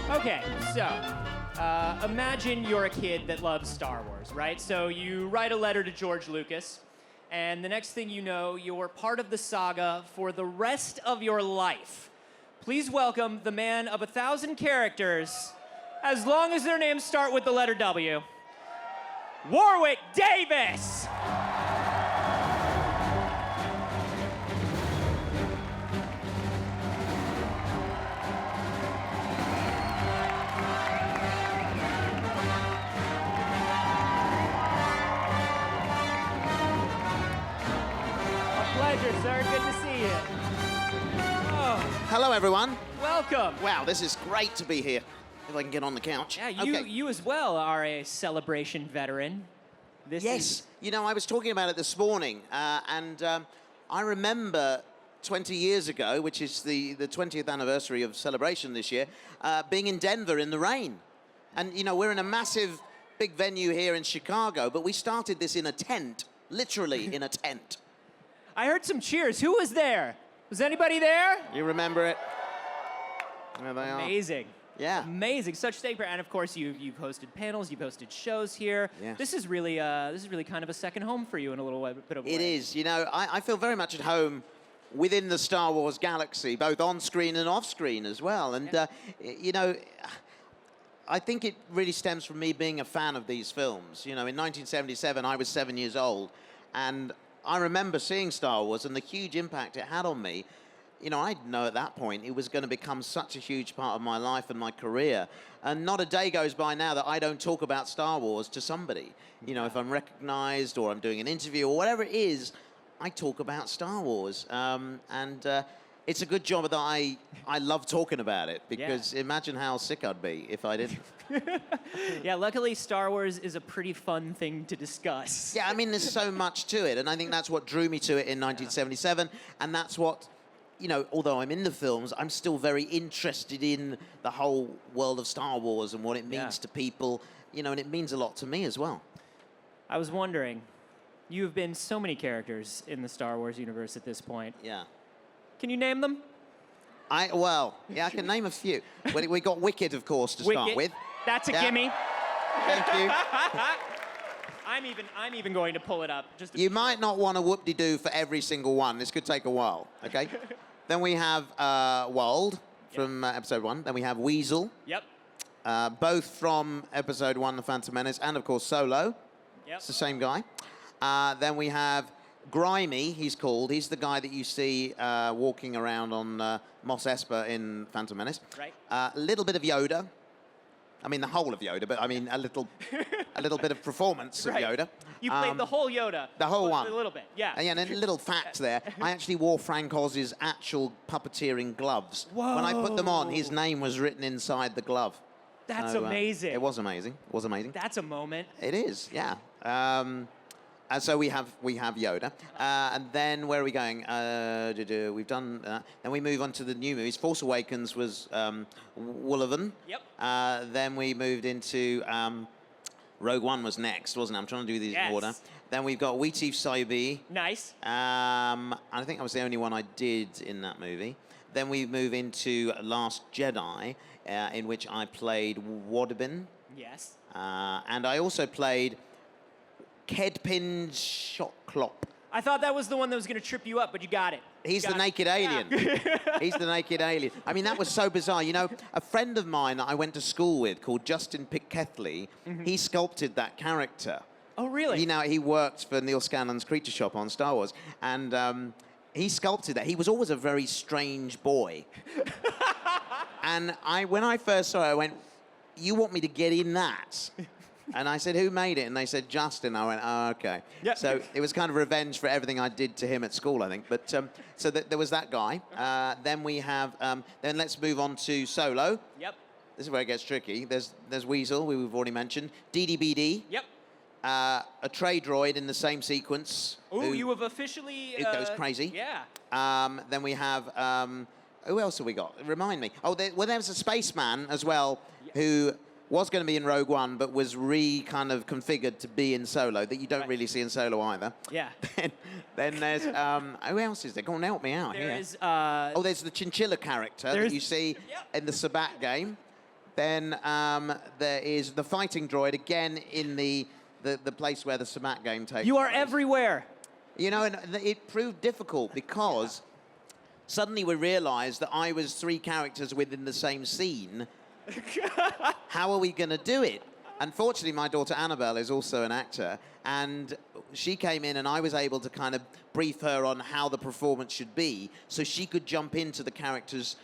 Okay, so imagine you're a kid that loves Star Wars, right? So you write a letter to George Lucas, and the next thing you know, you're part of the saga for the rest of your life. Please welcome the man of 1,000 characters, as long as their names start with the letter W, Warwick Davis! Pleasure, sir. Good to see you. Oh, Hello, everyone. welcome. Wow, this is great to be here. If I can get on the couch. Yeah, Okay. you as well are a celebration veteran. This Yes. is You know, I was talking about it this morning, and I remember 20 years ago, which is the 20th anniversary of Celebration this year, being in Denver in the rain. And, you know, we're in a massive, big venue here in Chicago, but we started this in a tent, literally in a tent. I heard some cheers. Who was there? Was anybody there? You remember it? There they are. Amazing. Yeah. Amazing. Such stake. And of course, you've hosted panels, you've hosted shows here. Yes. This is really kind of a second home for you in a little bit of a way. It is. You know, I feel very much at home within the Star Wars galaxy, both on screen and off screen as well. And, you know, I think it really stems from me being a fan of these films. You know, in 1977, I was 7 years old, and I remember seeing Star Wars and the huge impact it had on me. You know, I didn't know at that point it was going to become such a huge part of my life and my career. And not a day goes by now that I don't talk about Star Wars to somebody. You know, if I'm recognized or I'm doing an interview or whatever it is, I talk about Star Wars. It's a good job that I love talking about it, because imagine how sick I'd be if I didn't. Yeah, luckily Star Wars is a pretty fun thing to discuss. Yeah, I mean, there's so much to it, and I think that's what drew me to it in 1977, and that's what, you know, although I'm in the films, I'm still very interested in the whole world of Star Wars and what it means to people, you know, and it means a lot to me as well. I was wondering, you have been so many characters in the Star Wars universe at this point. Yeah. Can you name them? I can name a few. We got Wicked, of course, to start with. That's a gimme. Thank you. I'm even going to pull it up. You might not want a whoop-de-doo for every single one. This could take a while, okay? Then we have Wald from Episode 1. Then we have Weasel. Yep. Both from Episode 1, The Phantom Menace, and, of course, Solo. Yep. It's the same guy. Then we have Grimy, he's called. He's the guy that you see walking around on Mos Espa in Phantom Menace. Right. A little bit of Yoda. I mean, the whole of Yoda, but I mean a little bit of performance of Yoda. You played the whole Yoda. The whole one. A little bit, yeah. And a little fact there. I actually wore Frank Oz's actual puppeteering gloves. Whoa. When I put them on, his name was written inside the glove. That's So, amazing. It was amazing. It was amazing. That's a moment. It is, yeah. And so we have Yoda, and then where are we going? We've done that. Then we move on to the new movies. Force Awakens was Woolovin. Yep. Then we moved into Rogue One was next, wasn't it? I'm trying to do these in order. Then we've got We Chief Saibi. Nice. I think I was the only one I did in that movie. Then we move into Last Jedi, in which I played Wadabin. Yes. And I also played Kedpin Shoklop. I thought that was the one that was going to trip you up, but you got it. He's the naked alien. He's the naked alien. I mean, that was so bizarre. You know, a friend of mine that I went to school with called Justin Pickethley, he sculpted that character. Oh, really? You know, he worked for Neil Scanlon's Creature Shop on Star Wars, and he sculpted that. He was always a very strange boy. And when I first saw it, I went, "You want me to get in that?" And I said, "Who made it?" And they said, "Justin." I went, "Oh, okay." Yeah. So it was kind of revenge for everything I did to him at school, I think. But so there was that guy. Then we have. Then let's move on to Solo. Yep. This is where it gets tricky. There's Weasel, we've already mentioned. DDBD. Yep. A tray droid in the same sequence. Ooh, you have officially... It goes crazy. Yeah. Then we have... who else have we got? Remind me. Oh, there was a spaceman as well who was going to be in Rogue One, but was kind of configured to be in Solo, that you don't really see in Solo either. Yeah. Then there's, who else is there? Go on, help me out here. There is, there's the chinchilla character that you see in the Sabat game. Then there is the fighting droid, again in the place where the Samat game takes You are place. everywhere. You know, and it proved difficult because suddenly we realized that I was 3 characters within the same scene. How are we going to do it? Unfortunately, my daughter Annabelle is also an actor, and she came in and I was able to kind of brief her on how the performance should be so she could jump into the characters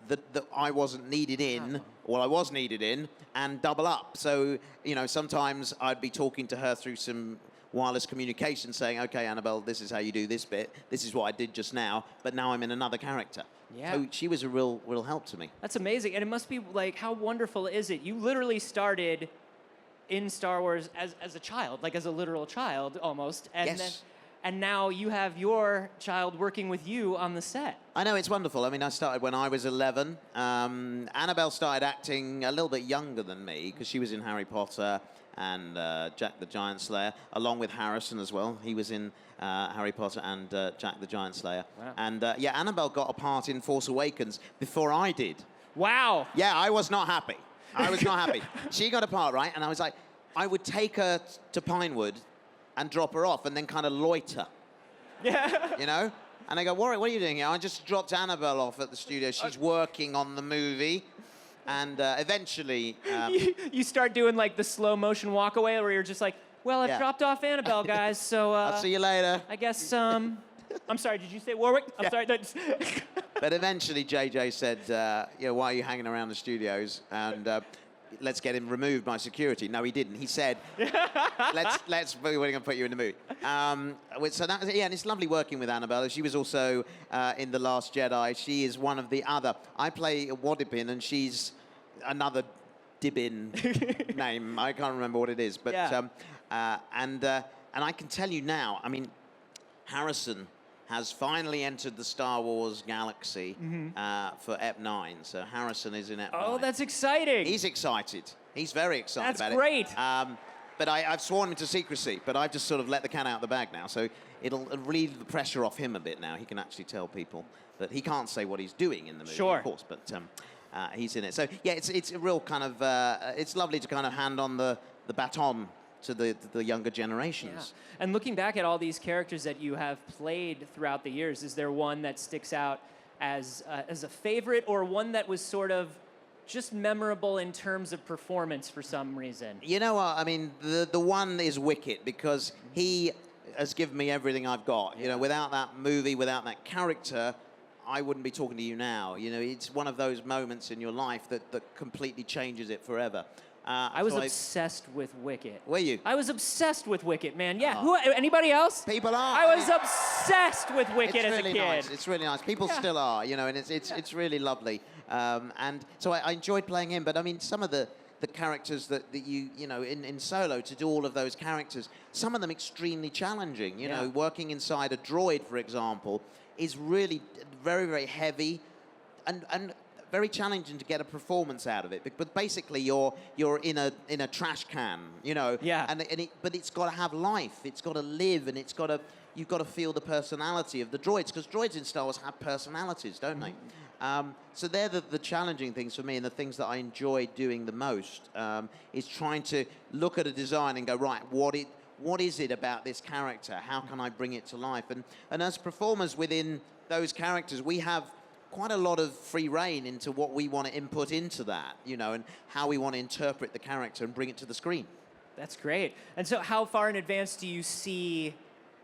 that I wasn't needed in, or I was needed in, and double up. So, you know, sometimes I'd be talking to her through some wireless communication saying, okay, Annabelle, this is how you do this bit. This is what I did just now, but now I'm in another character. Yeah. So she was a real help to me. That's amazing. And it must be like, how wonderful is it? You literally started in Star Wars as a child, like as a literal child almost. And Yes. And now you have your child working with you on the set. I know, it's wonderful. I mean, I started when I was 11. Annabelle started acting a little bit younger than me because she was in Harry Potter and Jack the Giant Slayer, along with Harrison as well. He was in Harry Potter and Jack the Giant Slayer. Wow. And yeah, Annabelle got a part in Force Awakens before I did. Wow. Yeah, I was not happy. I was not happy. She got a part, right? And I was like, I would take her to Pinewood and drop her off and then kind of loiter. Yeah. You know? And I go, Warwick, what are you doing here? I just dropped Annabelle off at the studio. She's working on the movie. And eventually... You start doing like the slow motion walk away where you're just like, well, I've Yeah. dropped off Annabelle, guys, so... I'll see you later. I guess, I'm sorry, did you say Warwick? I'm Yeah. sorry. But eventually JJ said, you know, why are you hanging around the studios? And let's get him removed by security. No, he didn't. He said, we're going to put you in the movie. So that was, yeah, and it's lovely working with Annabelle. She was also in The Last Jedi. She is one of the other. I play Wadipin, and she's another Dibin name. I can't remember what it is. But Yeah. and I can tell you now, I mean, Harrison has finally entered the Star Wars galaxy for Ep 9. So Harrison is in Ep 9. Oh, that's exciting. He's excited. He's very excited That's about it. great. But I've sworn him to secrecy, but I've just sort of let the cat out of the bag now. So it'll relieve the pressure off him a bit now. He can actually tell people that he can't say what he's doing in the movie, Sure. of course, but he's in it. So, yeah, it's a real kind of... it's lovely to kind of hand on the baton to the younger generations. Yeah. And looking back at all these characters that you have played throughout the years, is there one that sticks out as a favorite, or one that was sort of just memorable in terms of performance for some reason? You know what? I mean, the one is Wicket because he has given me everything I've got. You know, without that movie, without that character, I wouldn't be talking to you now. You know, it's one of those moments in your life that completely changes it forever. I was obsessed with Wicket. Were you? I was obsessed with Wicket, man. Yeah. Who? Anybody else? People are. I was obsessed with Wicket It's as really a kid. nice. It's really nice. People still are, you know, and it's really lovely. And so I enjoyed playing him. But I mean, some of the characters that you know, in Solo, to do all of those characters, some of them extremely challenging. You know, working inside a droid, for example, is really very, very heavy and very challenging to get a performance out of it. But basically, you're in a trash can, you know. Yeah. But it's got to have life. It's got to live, and you've got to feel the personality of the droids, because droids in Star Wars have personalities, don't they? So they're the challenging things for me, and the things that I enjoy doing the most is trying to look at a design and go, right, what is it about this character? How can I bring it to life? And as performers within those characters, we have quite a lot of free reign into what we want to input into that, you know, and how we want to interpret the character and bring it to the screen. That's great. And so how far in advance do you see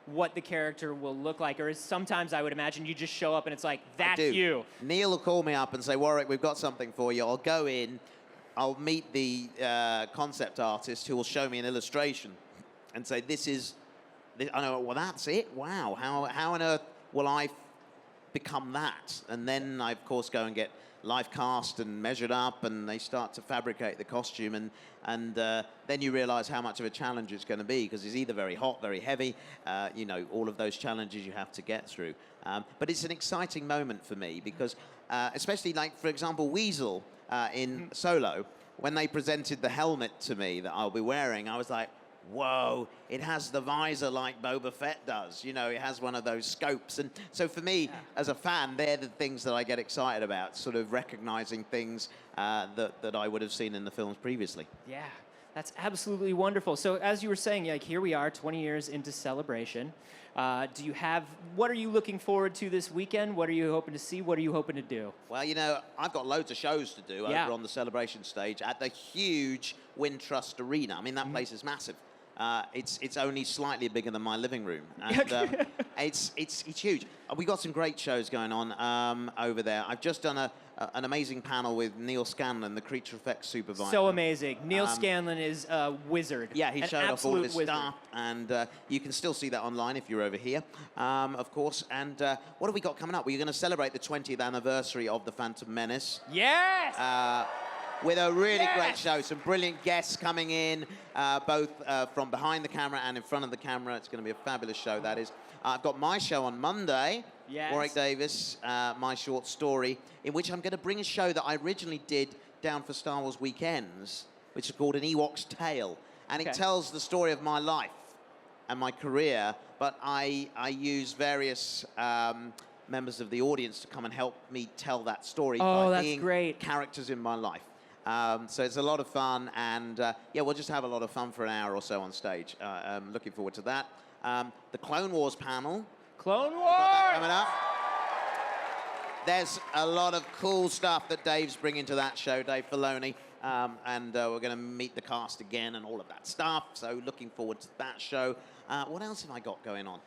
what the character will look like? Or is sometimes I would imagine you just show up and it's like, that's you. Neil will call me up and say, Warwick, we've got something for you. I'll go in, I'll meet the concept artist who will show me an illustration and say, I know, well, that's it? Wow, how on earth will I become that? And then I, of course, go and get live cast and measured up, and they start to fabricate the costume, and then you realize how much of a challenge it's going to be, because it's either very hot, very heavy, you know, all of those challenges you have to get through. But it's an exciting moment for me, because especially, like, for example, Weasel in Solo, when they presented the helmet to me that I'll be wearing, I was like, whoa, it has the visor like Boba Fett does. You know, it has one of those scopes. And so for me, as a fan, they're the things that I get excited about, sort of recognizing things that I would have seen in the films previously. Yeah, that's absolutely wonderful. So as you were saying, like here we are 20 years into Celebration. What are you looking forward to this weekend? What are you hoping to see? What are you hoping to do? Well, you know, I've got loads of shows to do over on the Celebration stage at the huge Wintrust Arena. I mean, that place is massive. It's only slightly bigger than my living room, and it's huge. We got some great shows going on over there. I've just done an amazing panel with Neil Scanlon, the creature effects supervisor. So amazing. Neil Scanlon is a wizard. Yeah, he showed off all his wizard. stuff, and you can still see that online if you're over here, of course. And what have we got coming up? We're going to celebrate the 20th anniversary of The Phantom Menace. Yes! With a really great show, some brilliant guests coming in, both from behind the camera and in front of the camera. It's going to be a fabulous show, that is. I've got my show on Monday, Warwick Davis, my short story, in which I'm going to bring a show that I originally did down for Star Wars Weekends, which is called An Ewok's Tale. And it tells the story of my life and my career, but I use various members of the audience to come and help me tell that story by being characters in my life. So it's a lot of fun, and yeah, we'll just have a lot of fun for an hour or so on stage. I'm looking forward to that. The Clone Wars panel. Clone Wars! Got that coming up. There's a lot of cool stuff that Dave's bringing to that show, Dave Filoni, and we're going to meet the cast again and all of that stuff. So looking forward to that show. What else have I got going on?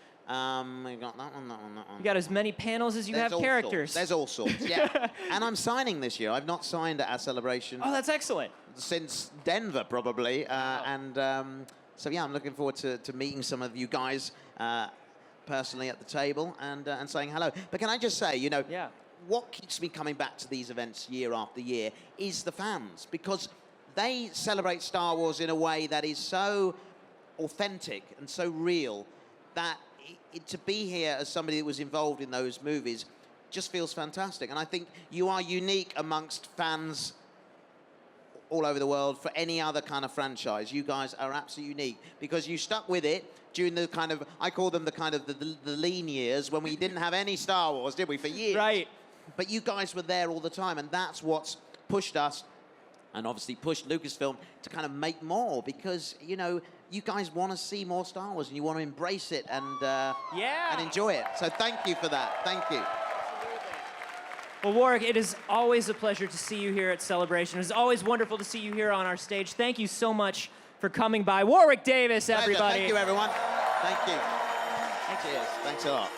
We got that one. You got as many panels as you have characters. There's all sorts, yeah. And I'm signing this year. I've not signed at our Celebration. Oh, that's excellent. Since Denver, probably. So, yeah, I'm looking forward to meeting some of you guys personally at the table and saying hello. But can I just say, you know, what keeps me coming back to these events year after year is the fans, because they celebrate Star Wars in a way that is so authentic and so real that to be here as somebody that was involved in those movies just feels fantastic. And I think you are unique amongst fans all over the world for any other kind of franchise. You guys are absolutely unique because you stuck with it during the kind of, I call them the kind of the lean years when we didn't have any Star Wars, did we, for years? Right. But you guys were there all the time, and that's what's pushed us and obviously pushed Lucasfilm to kind of make more, because, you know, you guys want to see more Star Wars and you want to embrace it and enjoy it. So thank you for that. Thank you. Well, Warwick, it is always a pleasure to see you here at Celebration. It's always wonderful to see you here on our stage. Thank you so much for coming by. Warwick Davis, everybody. Thank you, everyone. Thank you. Cheers. Thanks a lot.